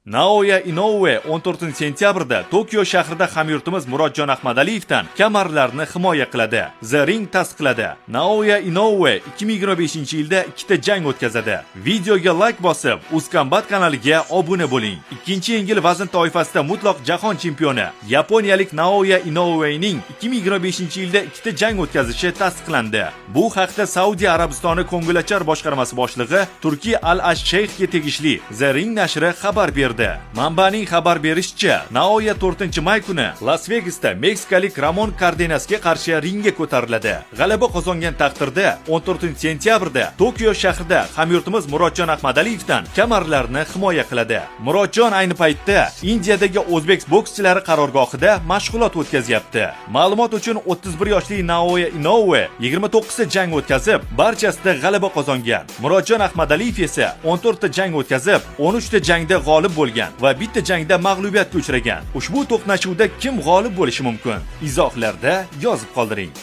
Naoya Inoue 14-sentyabrda Tokio shahrida hamyurtimiz Murodjon Ahmadaliyevdan kamarlarni himoya qiladi. The Ring tasdiqladi. Naoya Inoue 2025-yilda ikkita jang o'tkazadi. Videoga like bosib, Uzcombat kanaliga obuna bo'ling. Ikkinchi yengil vazn toifasida mutlaq jahon chempioni yaponiyalik Naoya Inoue'ning 2025-yilda ikkita jang o'tkazishi tasdiqlandi. Bu haqda Saudiya Arabistoni ko'ngilochar boshqarmasi boshlig'i Turki Al-Ash-Shayxga tegishli The Ring nashri xabar berdi. Manbaning xabar berishicha, Naoya 4-may kuni Las Vegasda meksikalik Ramon Cardenasga qarshi ringga ko'tariladi. G'alaba qozongan taqdirda 14-sentyabrda Tokio shahrida hamyurtimiz Murodjon Ahmadaliyevdan kamarlarni himoya qiladi. Murodjon ayni paytda Indiyadagi o'zbek bokschilari qarorgohida mashg'ulot o'tkazyapti. Ma'lumot uchun 31 yoshli Naoya Inoue 29 ta jang o'tkazib, barchasida g'alaba qozongan. Murodjon Ahmadaliyev esa 14 ta jang o'tkazib, 13 ta jangda g'olib bo'lgan va bitta jangda mag'lubiyatga uchragan. Ushbu to'qnashuvda kim g'olib bo'lishi mumkin? Izohlarda yozib qoldiring.